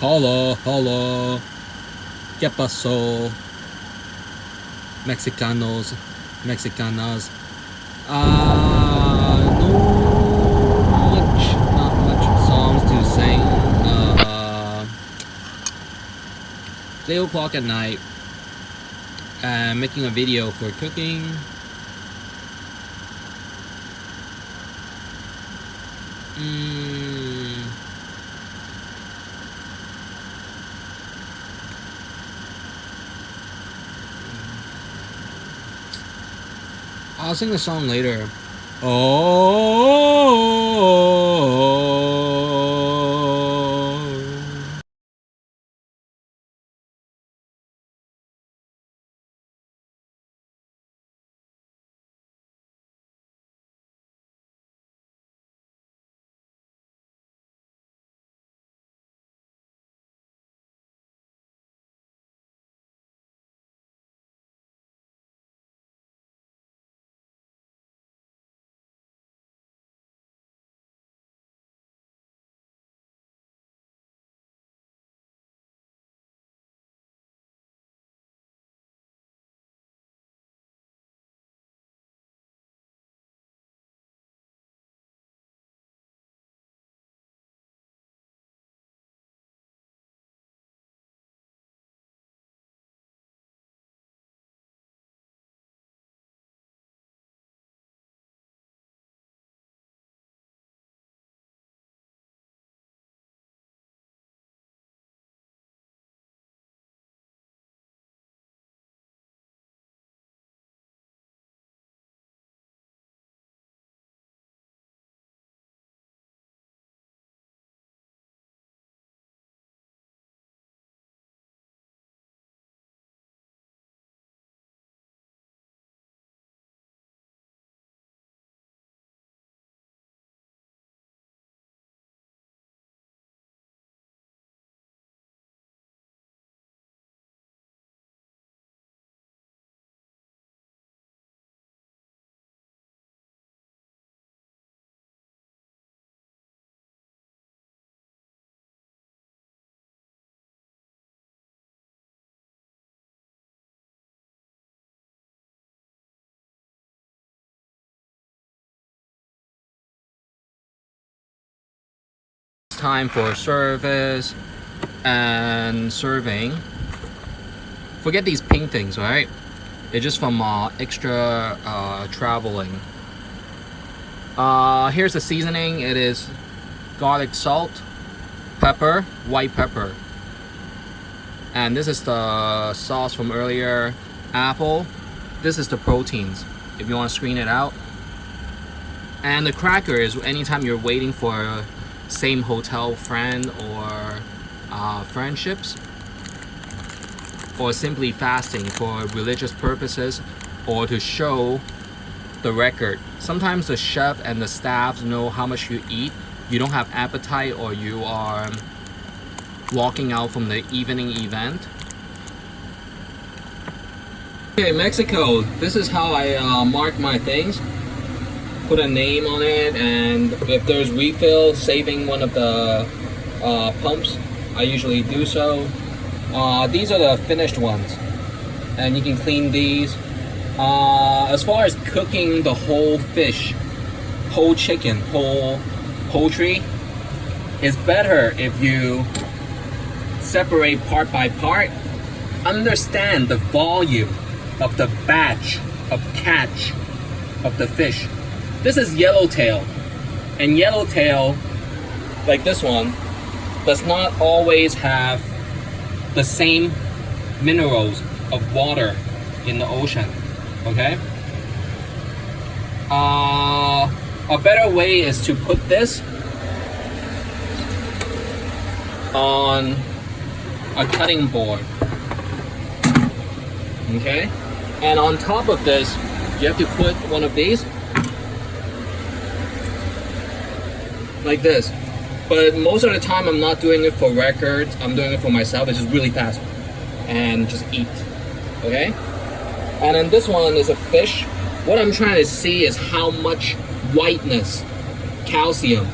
Hola, hola. ¿Qué pasó? Mexicanos, Mexicanas. Not much songs to sing. 3 o'clock at night. Making a video for cooking. I'll sing the song later. Oh. Time for service and serving. Forget these pink things, right? It's just from extra traveling. Here's the seasoning. It is garlic salt, pepper, white pepper. And this is the sauce from earlier, apple. This is the proteins, if you want to screen it out. And the cracker is anytime you're waiting for a same hotel friend or friendships, or simply fasting for religious purposes or to show the record. Sometimes the chef and the staff know how much you eat. You don't have appetite or you are walking out from the evening event. Okay, Mexico. This is how I mark my things. Put a name on it, and if there's refill, saving one of the pumps, I usually do so. These are the finished ones, and you can clean these. As far as cooking the whole fish, whole chicken, whole poultry, it's better if you separate part by part. Understand the volume of the batch of catch of the fish. This is yellowtail, and yellowtail, like this one, does not always have the same minerals of water in the ocean, okay? A better way is to put this on a cutting board, okay? And on top of this, you have to put one of these, like this. But most of the time I'm not doing it for records, I'm doing it for myself. It's just really fast and just eat, okay? And then this one is a fish. What I'm trying to see is how much whiteness, calcium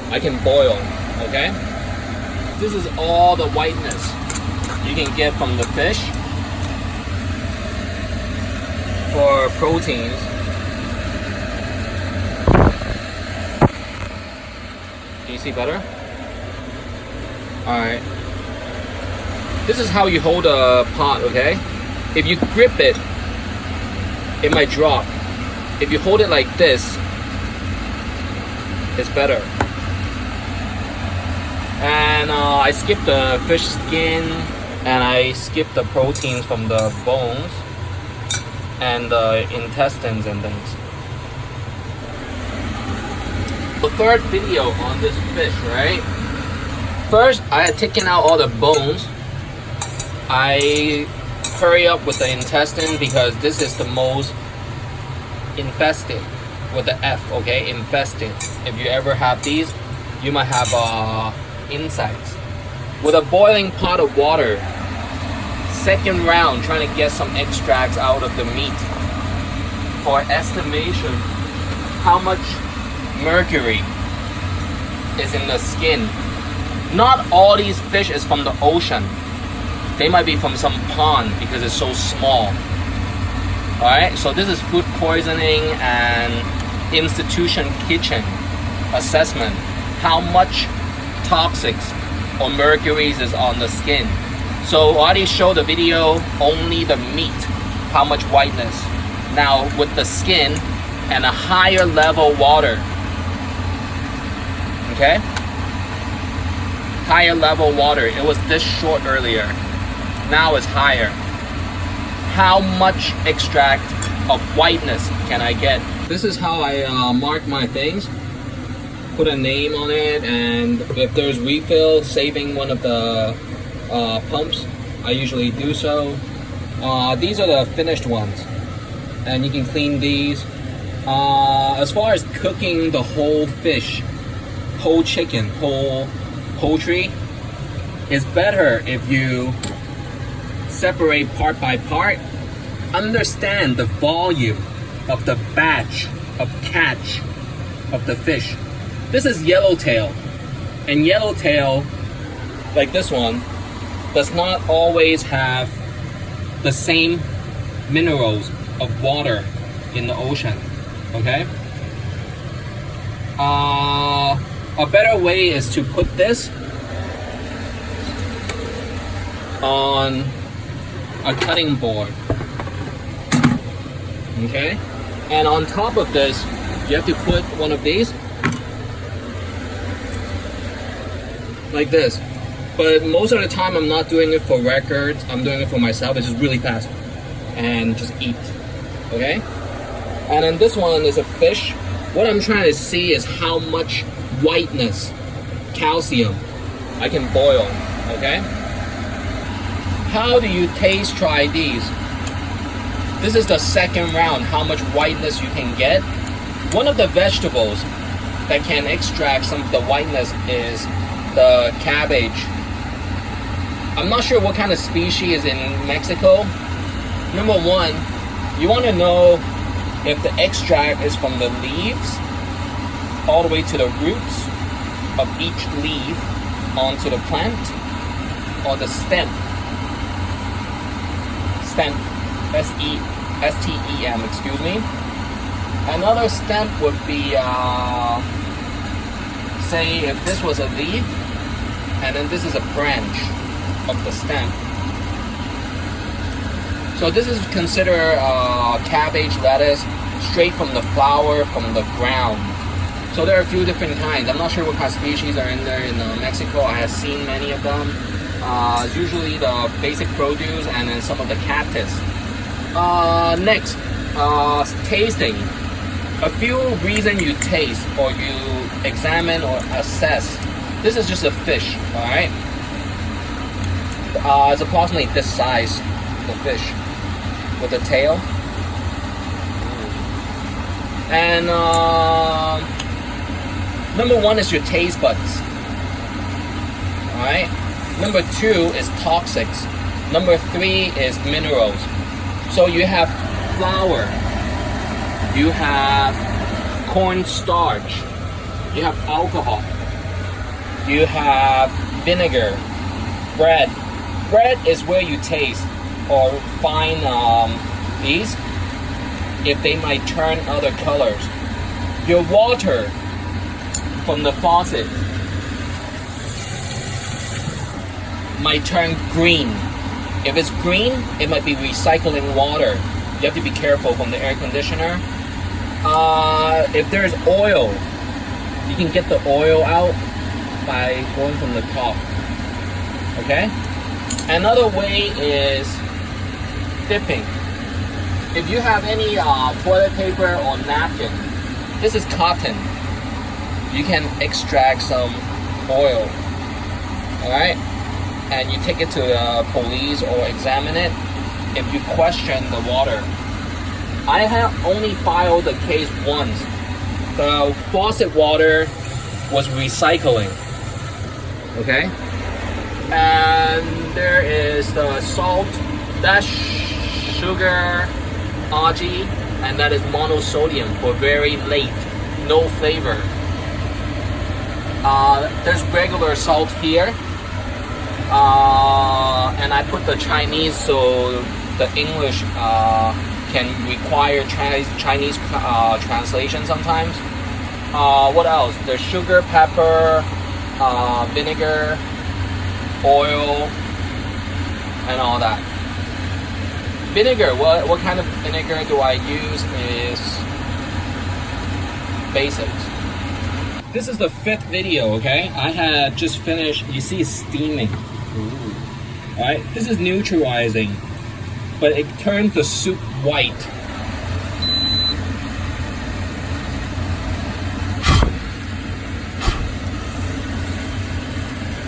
I can boil, okay? This is all the whiteness you can get from the fish for proteins. Can you see better? Alright. This is how you hold a pot, okay? If you grip it, it might drop. If you hold it like this, it's better. And I skip the fish skin, and I skip the proteins from the bones and the intestines and things. The third video on this fish, right? First, I had taken out all the bones. I hurry up with the intestine because this is the most infested with the F, okay? Infested. If you ever have these, you might have insects. With a boiling pot of water, second round, trying to get some extracts out of the meat. For estimation, how much mercury is in the skin. Not all these fish is from the ocean. They might be from some pond because it's so small. Alright, so this is food poisoning and institution kitchen assessment. How much toxics or mercuries is on the skin. So I already showed the video, only the meat, how much whiteness. Now with the skin and a higher level water, okay? Higher level water, it was this short earlier. Now it's higher. How much extract of whiteness can I get? This is how I mark my things. Put a name on it, and if there's refill, saving one of the pumps, I usually do so. These are the finished ones, and you can clean these. As far as cooking the whole fish, whole chicken, whole poultry, it's better if you separate part by part. Understand the volume of the batch of catch of the fish. This is yellowtail, and yellowtail, like this one, does not always have the same minerals of water in the ocean, okay? A better way is to put this on a cutting board, okay? And on top of this, you have to put one of these, like this. But most of the time I'm not doing it for records, I'm doing it for myself. It's just really fast and just eat, okay? And then this one is a fish. What I'm trying to see is how much whiteness, calcium, I can boil, okay? How do you taste try these? This is the second round, how much whiteness you can get. One of the vegetables that can extract some of the whiteness is the cabbage. I'm not sure what kind of species is in Mexico. Number one, you want to know if the extract is from the leaves all the way to the roots of each leaf onto the plant, or the stem. Stem, S-T-E-M, excuse me. Another stem would be, say if this was a leaf, and then this is a branch of the stem. So this is considered cabbage, lettuce, straight from the flower, from the ground. So there are a few different kinds. I'm not sure what kind of species are in there in Mexico. I have seen many of them. Usually the basic produce and then some of the cactus. Next, tasting. A few reasons you taste or you examine or assess. This is just a fish, alright? It's approximately this size, the fish, with the tail. And number one is your taste buds. Alright? Number two is toxics. Number three is minerals. So you have flour, you have cornstarch, you have alcohol, you have vinegar, bread. Bread is where you taste or find these, if they might turn other colors. Your water from the faucet might turn green. If it's green, it might be recycling water. You have to be careful from the air conditioner. If there's oil, you can get the oil out by going from the top. Okay? Another way is dipping. If you have any toilet paper or napkin, this is cotton. You can extract some oil. Alright? And you take it to the police or examine it if you question the water. I have only filed the case once. The faucet water was recycling. Okay? And there is the salt, that's sugar, algae, and that is monosodium for very late, no flavor. There's regular salt here. And I put the Chinese so the English can require Chinese translation sometimes. What else? There's sugar, pepper, vinegar, oil, and all that. Vinegar, what kind of vinegar do I use is basics. This is the 5th video, okay? I had just finished, you see it's steaming. Alright, this is neutralizing, but it turns the soup white.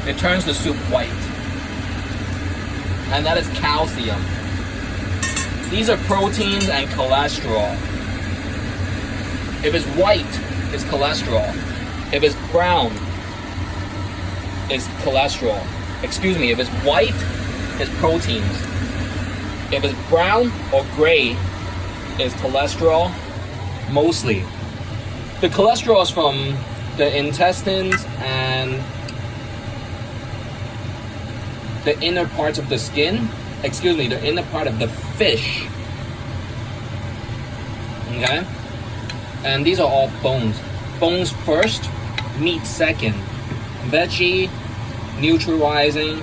It turns the soup white. And that is calcium. These are proteins and cholesterol. If it's white, it's cholesterol. If it's brown, it's cholesterol. Excuse me, if it's white, it's proteins. If it's brown or gray, it's cholesterol, mostly. The cholesterol is from the intestines and the inner parts of the skin. Excuse me, the inner part of the fish. Okay? And these are all bones. Bones first, meat second. Veggie, neutralizing.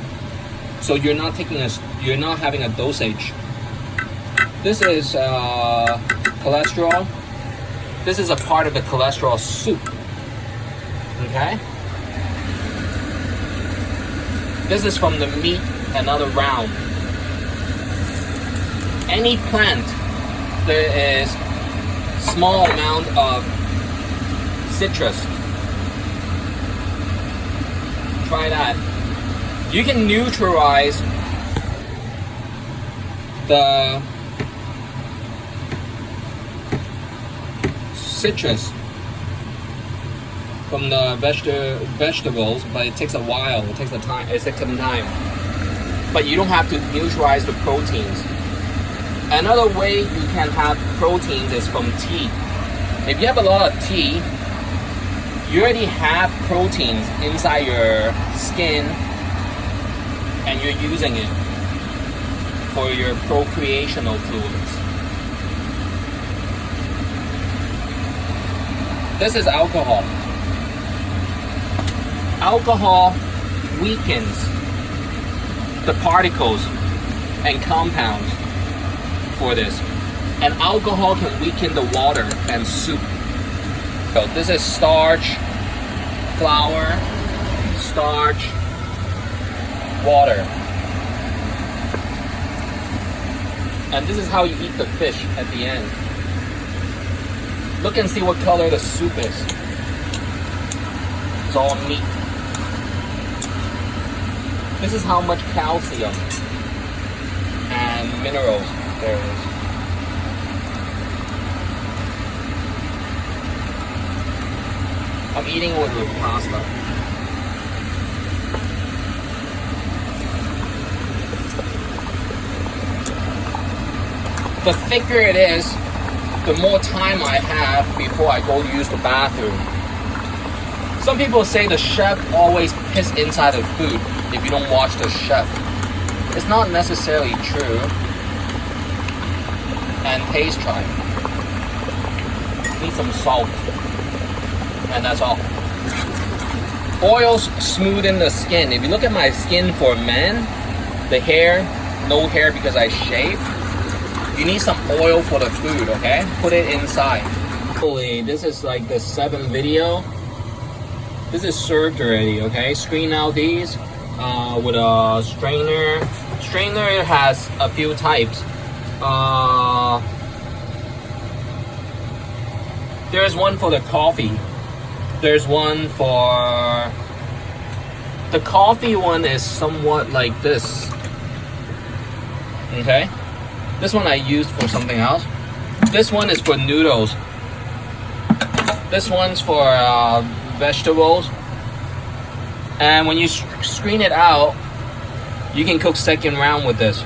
So you're not having a dosage. This is cholesterol. This is a part of the cholesterol soup. Okay? This is from the meat, another round. Any plant, there is small amount of citrus. Try that. You can neutralize the citrus from the vegetables, but it takes a while. It takes some time. But you don't have to neutralize the proteins. Another way you can have proteins is from tea. If you have a lot of tea, you already have proteins inside your skin and you're using it for your procreational fluids. This is alcohol. Alcohol weakens the particles and compounds for this. And alcohol can weaken the water and soup. So this is starch, flour, starch, water. And this is how you eat the fish at the end. Look and see what color the soup is. It's all meat. This is how much calcium and minerals there is. I'm eating with pasta. The thicker it is, the more time I have before I go use the bathroom. Some people say the chef always piss inside of food if you don't watch the chef. It's not necessarily true. And taste try. Need some salt. And that's all. Oils smoothen the skin. If you look at my skin for men, the hair, no hair because I shave. You need some oil for the food, okay? Put it inside. This is like the 7th video. This is served already, okay? Screen out these with a strainer. Strainer has a few types. There's one for the coffee. There's one for... The coffee one is somewhat like this. Okay? This one I used for something else. This one is for noodles. This one's for vegetables. And when you screen it out, you can cook second round with this.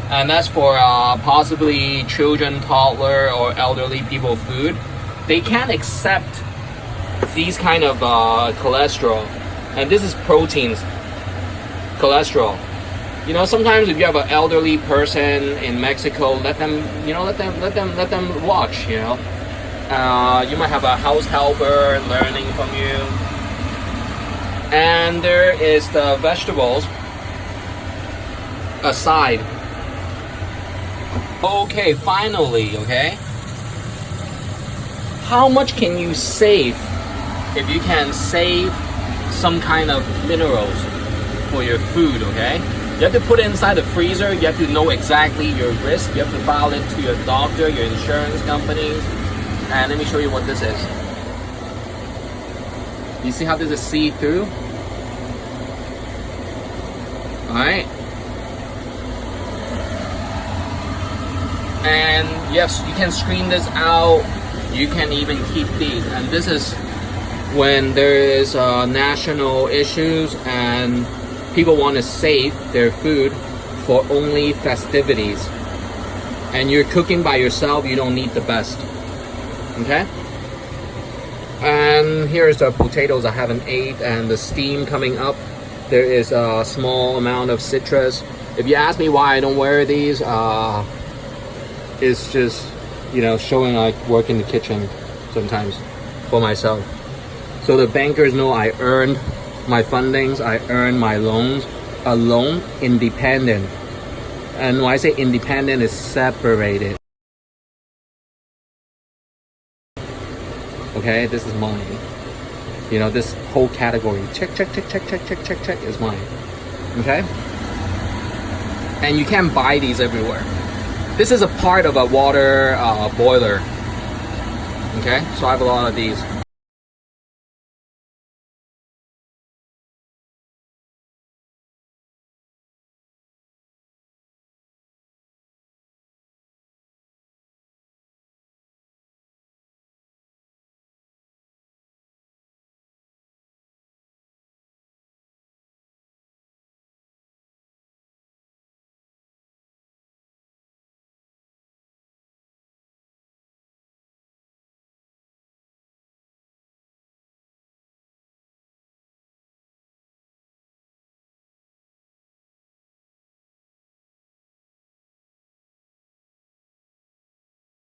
And that's for possibly children, toddler, or elderly people food. They can't accept these kind of cholesterol. And this is proteins, cholesterol. You know, sometimes if you have an elderly person in Mexico, let them watch, you know. You might have a house helper learning from you. And there is the vegetables aside. Okay, finally, okay? How much can you save if you can save some kind of minerals for your food, okay? You have to put it inside the freezer. You have to know exactly your risk. You have to file it to your doctor, your insurance companies. And let me show you what this is. You see how this is see-through? Alright. And yes, you can screen this out. You can even keep these. And this is when there is national issues and people want to save their food for only festivities. And you're cooking by yourself, you don't need the best. Okay? And here's the potatoes I haven't ate and the steam coming up. There is a small amount of citrus. If you ask me why I don't wear these, it's just, you know, showing I work in the kitchen sometimes for myself. So the bankers know I earned my fundings, I earned my loans alone, independent. And when I say independent, it's separated. Okay, this is mine. You know, this whole category, check is mine. Okay? And you can't buy these everywhere. This is a part of a water boiler. Okay, so I have a lot of these.